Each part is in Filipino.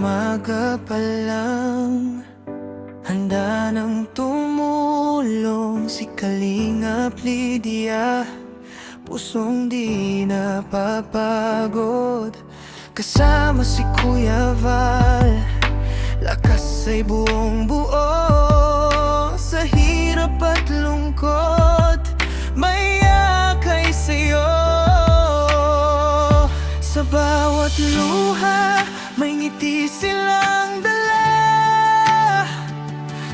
umaga pa lang, handa nang tumulong si Kalingap Lydia. Pusong di napapagod, kasama si Kuya Val. Lakas ay buong buo, sa hirap at lungkot may yakay sa'yo. Sa bawat luha may ngiti silang dala,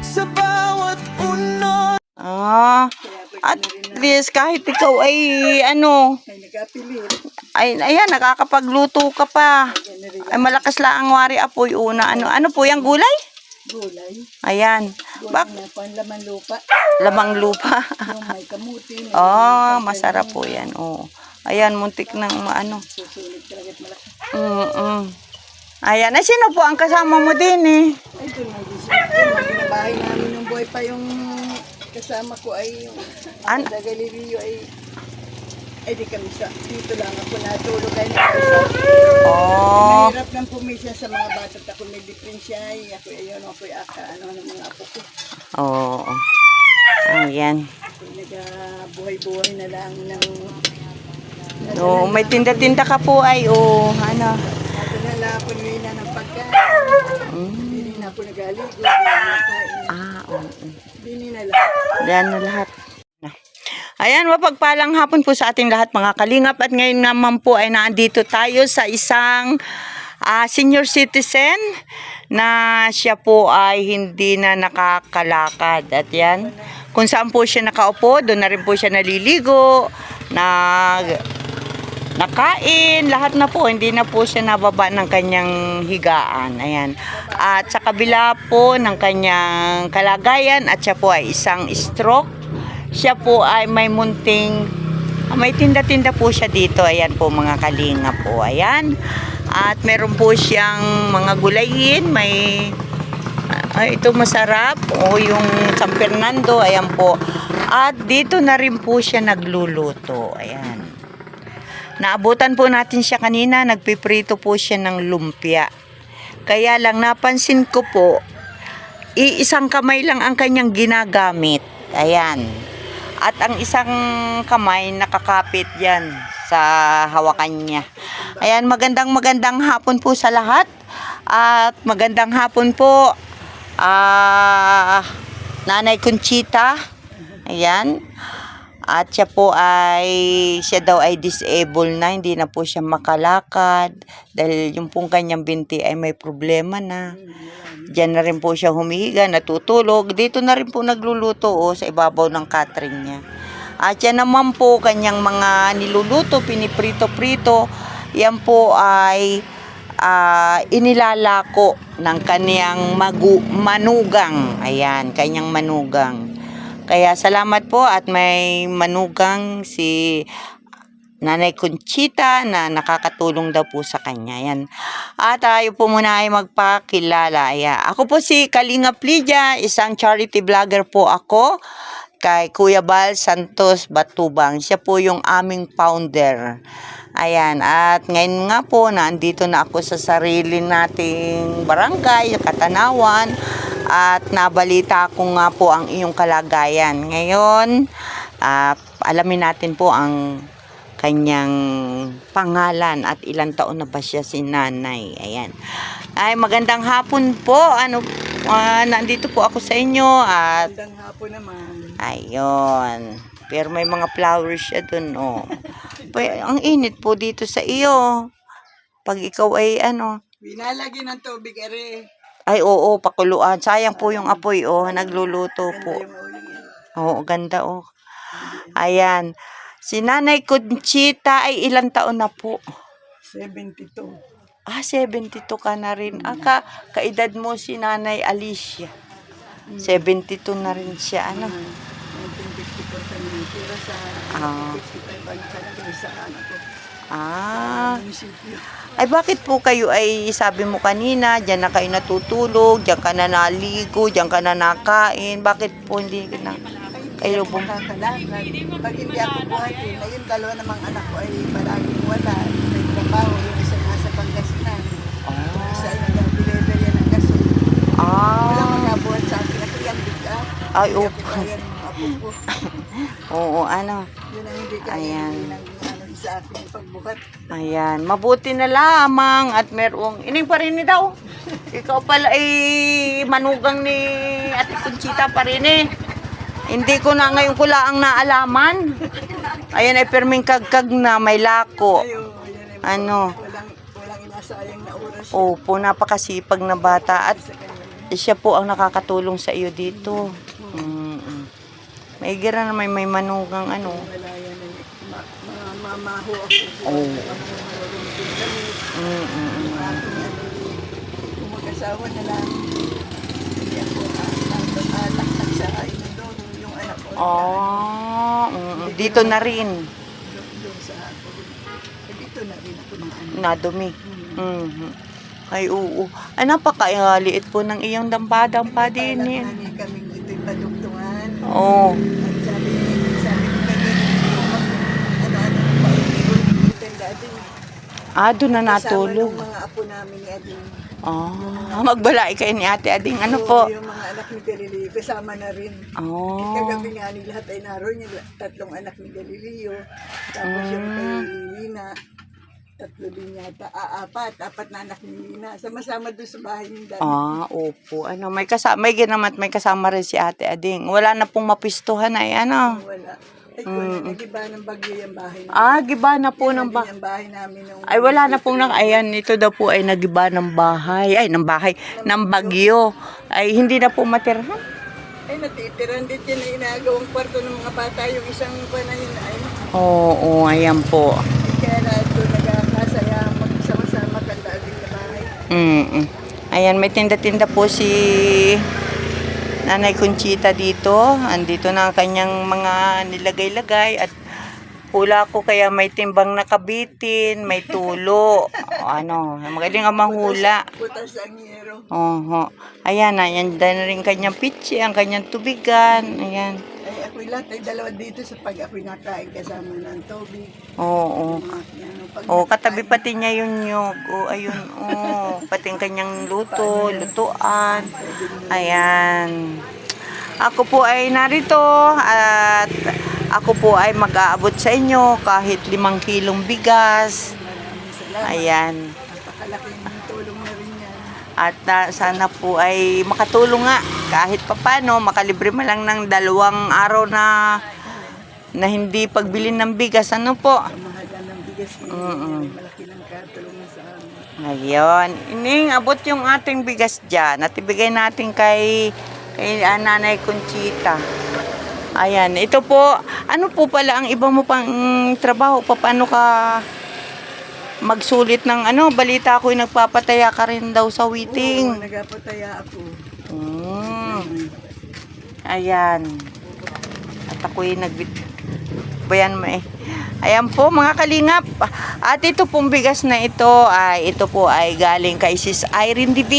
sa bawat unod. At least kahit ikaw ay ay ayan, nakakapagluto ka pa. Ay malakas lang ang wari apoy una. Ano po yung gulay? Gulay. Ayan. Bak laman lupa. Lamang lupa. Yung may kamuti. Masarap po yan. Ayan, muntik ng Susulit talaga at malaki. Ayan, ay sino po ang kasama mo din eh? Ay, doon lang din siya. Yung ginabahay namin nung buhay pa yung kasama ko ay yung sa Galileo ay di kami sa dito lang ako natulog ay nag-isa. Mahirap ng pumisya sa mga bata at ako may diferensya ay ako ayun ako ay ng mga apo ko. Ayan. Nag-buhay-buhay na lang ng may tinda-tinda ka po ay Nadala ako nila ng pagkain. Hindi na ako nag-aligo. Hindi na lahat. Yan na lahat. Ayan, mapagpalang hapon po sa ating lahat mga kalingap. At ngayon naman po ay nandito tayo sa isang senior citizen na siya po ay hindi na nakakalakad. At yan, kung saan po siya nakaupo, doon na rin po siya naliligo, nakain, lahat na po, hindi na po siya nababa ng kanyang higaan. Ayan. At sa kabila po ng kanyang kalagayan, at siya po ay isang stroke, siya po ay may tinda-tinda po siya dito. Ayan po mga kalinga po. Ayan. At meron po siyang mga gulayin. Ito masarap. Yung San Fernando. Ayan po. At dito na rin po siya nagluluto. Ayan. Naabutan po natin siya kanina. Nagpiprito po siya ng lumpia. Kaya lang napansin ko po, iisang kamay lang ang kanyang ginagamit. Ayan. At ang isang kamay nakakapit yan sa hawakan niya. Ayan, magandang hapon po sa lahat. At magandang hapon po, Nanay Conchita. Ayan. At siya daw ay disabled na, hindi na po siya makalakad. Dahil yung pong kanyang binti ay may problema na. Diyan na rin po siya humihiga, natutulog. Dito na rin po nagluluto sa ibabaw ng catering niya. At yan naman po kanyang mga niluluto, piniprito-prito. Yan po ay inilalako ng kanyang manugang. Ayan, kanyang manugang. Kaya salamat po at may manugang si Nanay Conchita na nakakatulong daw po sa kanya. Yan. At tayo po muna ay magpakilala. Ako po si Kalingap Lydia, isang charity vlogger po ako kay Kuya Val Santos Batubang. Siya po yung aming founder. Ayan. At ngayon nga po, nandito na ako sa sarili nating barangay, Katanawan. At nabalita ko nga po ang iyong kalagayan. Ngayon, alamin natin po ang kanyang pangalan at ilang taon na ba siya si nanay. Ayan. Ay, magandang hapon po. Nandito po ako sa inyo at magandang hapon naman. Ayun. Pero may mga flowers siya dun, ang init po dito sa iyo. Pag ikaw ay Binalagyan ng tubig, ere. Ay, oo, pakuluan. Sayang po yung apoy, nagluluto po. Oo, ganda, Ayan. Si Nanay Conchita ay ilang taon na po? 72. 72 ka na rin. Kaedad mo si Nanay Alicia. 72 na rin siya, 1954 sa Minitira sa 65 ang kalagay sa ko. Munisipyo. Ay bakit po kayo ay sabi mo kanina, diyan na kayo natutulog, diyan ka na naligo, diyan ka na nakain. Bakit po hindi na kayo makakalakad? Pag hindi ako buhatin, ayun, dalawa namang anak ko ay palaging wala. May trabaho, yung isa nasa Pangasinan. Isa ay nag-11 Ay, Hindi opo. ako kaya ng mga apo ko. Oo, ano. Yun ang hindi kaya Ayan. sa akin yung pagbukat. Ayan, mabuti na lamang at merong ining pa rin ni daw. Ikaw pala ay manugang ni Ate Conchita pa rin eh. Hindi ko na ngayon ko lang naalaman. Ayan ay perming kagkag na may lako. Ayo, yan ay Ano? walang inasayang na oras Opo, napakasipag na bata at sa kanya. siya po ang nakakatulong sa iyo dito. Mm-mm. May gira na may manugang ano. Wala yan ay mamaho ako. Oo. Marunong kami. Mm-mm. Yung aking kung mag-asawa na lang. Hindi ako taktak sa inodoro. Yung anak ko. Dito na rin. Doon sa ako. Dito na rin ako ng ano. Nadumi. Mhm. Ay, oo. Ay, napakaliit po ng iyong dampa-dampa din eh. Nagtalag kaming ito'y padugtungan. Oo. At sabi ko ganyan, ano-ano pa ulit dati. Doon na natulog. Kasama ng mga apo namin ni Ading. Magbalay kayo ni Ate Ading. Ano Oo, po? yung mga anak ni Galileo, kasama na rin. Oh. Kagabi nga ni lahat ay naroon yung tatlong anak ni Galileo. Tapos yung kay Lina, tatlo din yata. Apat na anak ni Lina. Sama-sama doon sa bahay ng dati. Opo. Ano, may ginamat, may kasama rin si Ate Ading. Wala na pong mapistuhan ay ano. Wala. Ay, wala. Nagiba ng bagyo yung bahay namin. Giba na po ng Yung bahay namin. Nung Ay, wala na pong ayan, ito daw po ay nagiba ng bahay. Ay, ng bahay, ng bagyo. Ay, hindi na po matirhan. Ay, natitiran din yun na inagawang kwarto ng mga bata. Yung isang panahin ay. Oo, ayan po. Kaya na ito nagkakasaya magsama-sama kanda din na bahay. Ayan, may tinda-tinda po si Nanay Conchita dito. Andito na ang kanyang mga nilagay-lagay at hula ko kaya may timbang nakabitin, may tulo. Magaling ang manghula. Butas ang hero. Ayan, ayan na rin kanyang pitsi, ang kanyang tubigan. Ayan. Ay, ako'y lahat ay dalawa dito sa pag ako'y nakain kasama ng tubig. Oo. Katabi pati niya yung nyug. Ayun. Pati ang kanyang lutuan. Ayan. Ako po ay narito at ako po ay mag-aabot sa inyo kahit 5 kilong bigas. Ayan. Napakalaking tulong na rin yan. At sana po ay makatulong nga kahit papano, makalibre man lang ng 2 araw na hindi pagbili ng bigas. Ano po? Ang mahal ng bigas ngayon, malaki ng katulong sa amin. Ngayon, ining abot yung ating bigas dyan at ibigay natin kay Nanay Conchita. Ayan, ito po, ano po pala ang iba mo pang trabaho? Paano ka magsulit ng balita ko nagpapataya ka rin daw sa Oo, Witing. nagapataya ako. Ayan. At ako'y bayan mo eh. Ayan po mga kalingap. At ito pong bigas na ito po ay galing kay Sis Irene DB.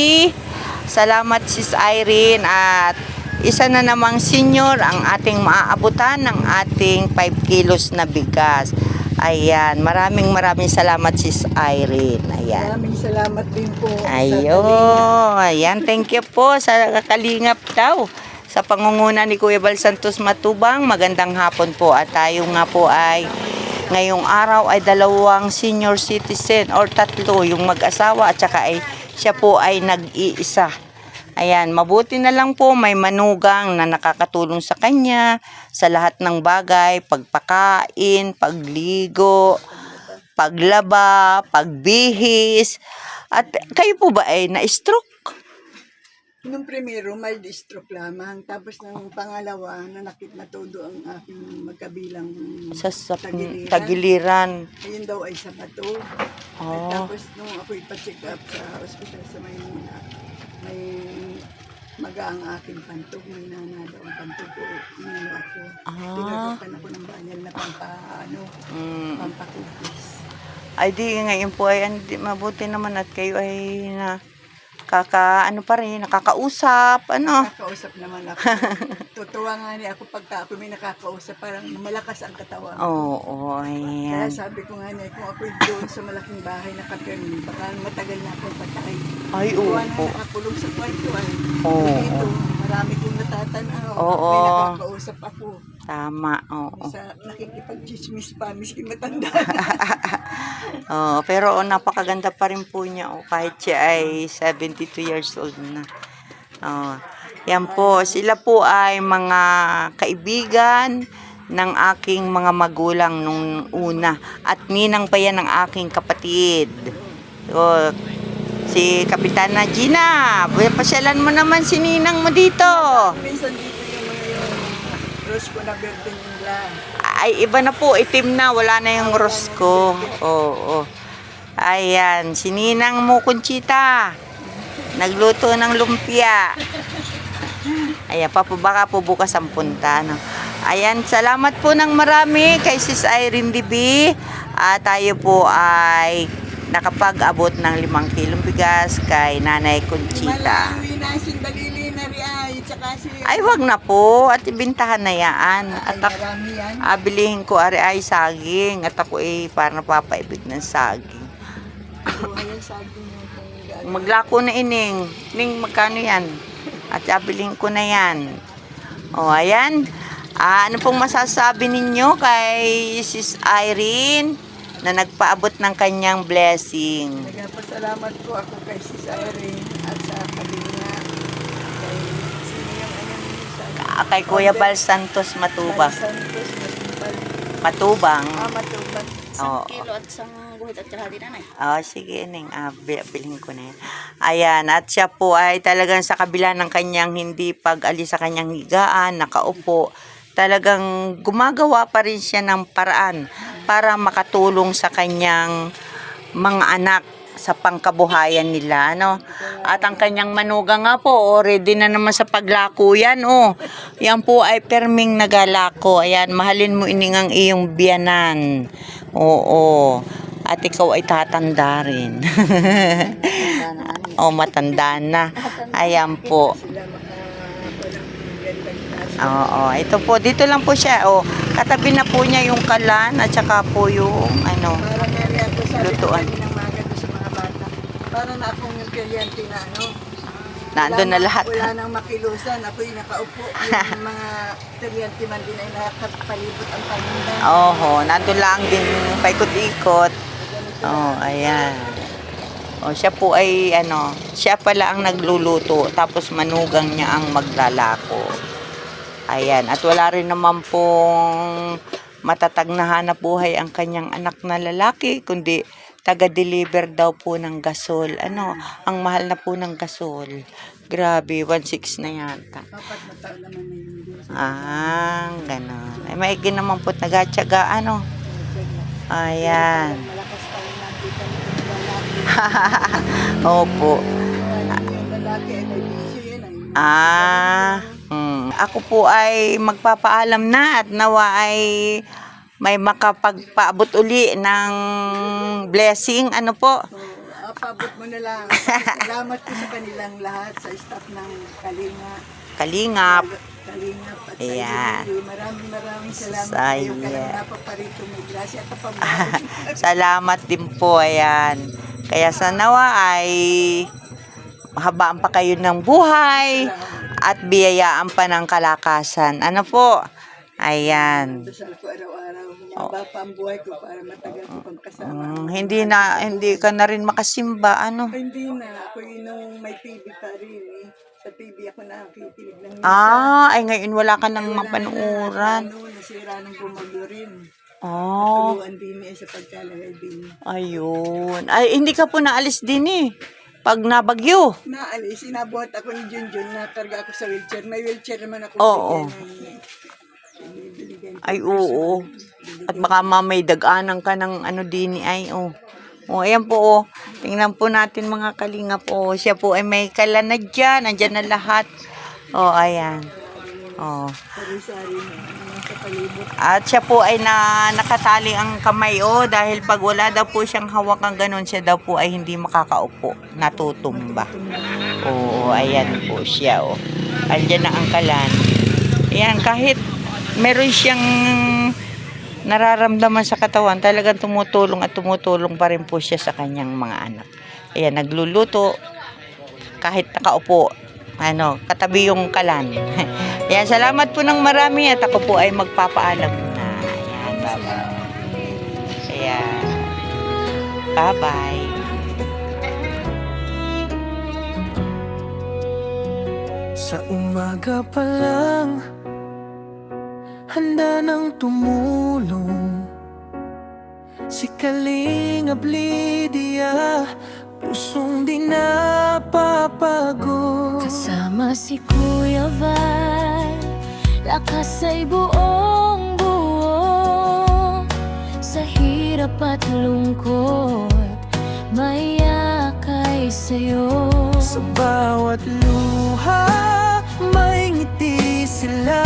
Salamat Sis Irene at isa na namang senior ang ating maaabutan ng ating 5 kilos na bigas. Ayan, maraming salamat Sis Irene. Ayan. Maraming salamat din po. Ayan, thank you po sa kalingap daw. Sa pangunguna ni Kuya Bal Santos Matubang, magandang hapon po. At tayo nga po ay, ngayong araw ay 2 senior citizen or 3 yung mag-asawa at saka ay siya po ay nag-iisa. Ayan, mabuti na lang po may manugang na nakakatulong sa kanya sa lahat ng bagay, pagpakain, pagligo, paglaba, pagbihis. At kayo po ba ay na-stroke? Nung primero, mild stroke lamang. Tapos ng pangalawa, nanakit na todo ang aking magkabilang Sa tagiliran. tagiliran. Ayun daw ay sa bato. At tapos nung ako ipa-check up sa hospital sa Maynila, may maga ang aking pantog. May nana daw ang pantog ko. Inano ako. Tinagapan ako ng banal na pampakupis. Ay di ngayon po ay mabuti naman at kayo ay nakakausap, Nakakausap naman ako. Tutuwa nga niya ako pagka ako may nakakausap, parang malakas ang katawan. Oo, Kaya ayan. sabi ko nga niya, kung ako'y doon sa malaking bahay na kapirmi, baka matagal na akong patay. Ay, Tuwa oo. na nakakulong sa kwarto ay. Oo. Dito, marami kong natatanaw. Oo. May nakakausap ako. Tama, oo. Sa nakikipag-chismis pa, miski matanda. Oo, pero napakaganda pa rin po niya. Kahit siya ay 72 years old na. Yan po, sila po ay mga kaibigan ng aking mga magulang nung una. At ninang pa yan ng aking kapatid. So, si Kapitana Gina, pasyalan mo naman si ninang mo dito. Minsan dito yung rose ko na birthday nila. Ay, iba na po, itim na, wala na yung Rosco. Oo. Ayan, si ninang mo, Conchita. Nagluto ng lumpia. Ayan, baka po bukas ang punta. No? Ayan, salamat po ng marami kay Sis Irene DB. Tayo po ay nakapag-abot ng 5 kilong bigas kay Nanay Conchita. Malawi na si Dalili na riay, tsaka si... Ay, wag na po. At ibintahan na yan. Ay, At marami yan. bilihin ko ay saging. At ako para napapaibig ng saging. Buhay ang sabi niyo kung gaano. Maglako na ining. Ning, magkano yan? At abiling ko na yan. O, ayan. Ano pong masasabi ninyo kay Sis Irene na nagpaabot ng kanyang blessing? Nagpasalamat po ako kay Sis Irene at sa kanila. Kay sino yung ano niyo sa... Kay Kuya Bal Santos Matubang. Santos, Matubang. Matubang. Oo. Kilo at isang guhit at kalahati na Sige, Ning. Bilhin ko na yan. Ayan, at siya po ay talagang sa kabila ng kanyang hindi pag-alis sa kanyang higaan, nakaupo, talagang gumagawa pa rin siya ng paraan para makatulong sa kanyang mga anak sa pangkabuhayan nila, no? At ang kanyang manugang nga po, ready na naman sa paglako yan, Yan po ay perming nagalako. Ayan, mahalin mo ining ang iyong biyanan. Oo. At ikaw ay tatanda rin. Matanda na. Ayan po. Oo, ito po, dito lang po siya. Katabi na po niya yung kalan at saka po yung Parang nari ako sabi lutuan. ko ng mga sa mga bata. Parang na akong yung kuryente na Nandun na lahat. Wala nang makilusan. Ako yung nakaupo. Yung mga kuryente man din ay nakapalibot ang paninda. Nandun lang din paikot-ikot. Ayan. Siya po ay siya pala ang nagluluto tapos manugang niya ang maglalako. Ayan, at wala rin naman pong matatag na hanap buhay ang kanyang anak na lalaki, kundi taga-deliver daw po ng gasol. Ang mahal na po ng gasol. Grabe, 1.6 na yata. 4 na taon naman na yun. Ganon. Ay, maigin naman po taga-tsaga, Ayan. Malakas pa rin nakita ng lalaki. Opo. Yung lalaki ay may bisyo yun. Ako po ay magpapaalam na at nawa ay may makapagpaabot uli ng blessing. Ano po? Paabot mo na lang. Salamat po sa kanilang lahat, sa staff ng Kalingap. Kalingap at sa Ayan. iyo. Maraming salamat Sa kayo. iyo. Kaya napaparito may grasya at kapamahal. Salamat din po. Ayan. Kaya sa nawa ay mahabaan pa kayo ng buhay at biyayaan pa ng kalakasan. Ano po? Ayan. Dasal ko araw-araw. Hinaba pa ang buhay ko para matagal ko pang kasama. Hindi ka na rin makasimba. Hindi na. Ako yun nung may TV pa rin. Sa TV ako nakikinig ng Ay ngayon wala ka nang mapanuuran. Nasira ng bumagyo rin. Oh. Tuluan din sa pagkalagay din. Ayun. Ay, hindi ka po naalis din pag nabagyo. Naalis, inabuhat ako ni Junjun, nakarga ako sa wheelchair. May wheelchair naman ako. Oo. Ay, oo. At baka may daganan ka ng din ayan po, Tingnan po natin mga kalingap, Siya po ay may kalan na dyan. Nandyan na lahat. Ayan. Sari-sari sa palibot. At siya po ay nakatali ang kamay, dahil pag wala daw po siyang hawak ang ganun, siya daw po ay hindi makakaupo. Natutumba. Ayan po siya, Andyan na ang kalan. Ayan, kahit meron siyang nararamdaman sa katawan, talagang tumutulong pa rin po siya sa kanyang mga anak. Ayan, nagluluto kahit nakaupo. Katabi yung kalan. Ayan, salamat po ng marami at ako po ay magpapaalam na. Ayan, bye-bye. Ayan. Bye-bye. Sa umaga pa lang, handa nang tumulong si Kalingap Lydia, pusong di napapago. Kasama si Kuya Val, lakas ay buong buo. Sa hirap at lungkot, mayakay sa'yo. Sa bawat luha, may ngiti sila.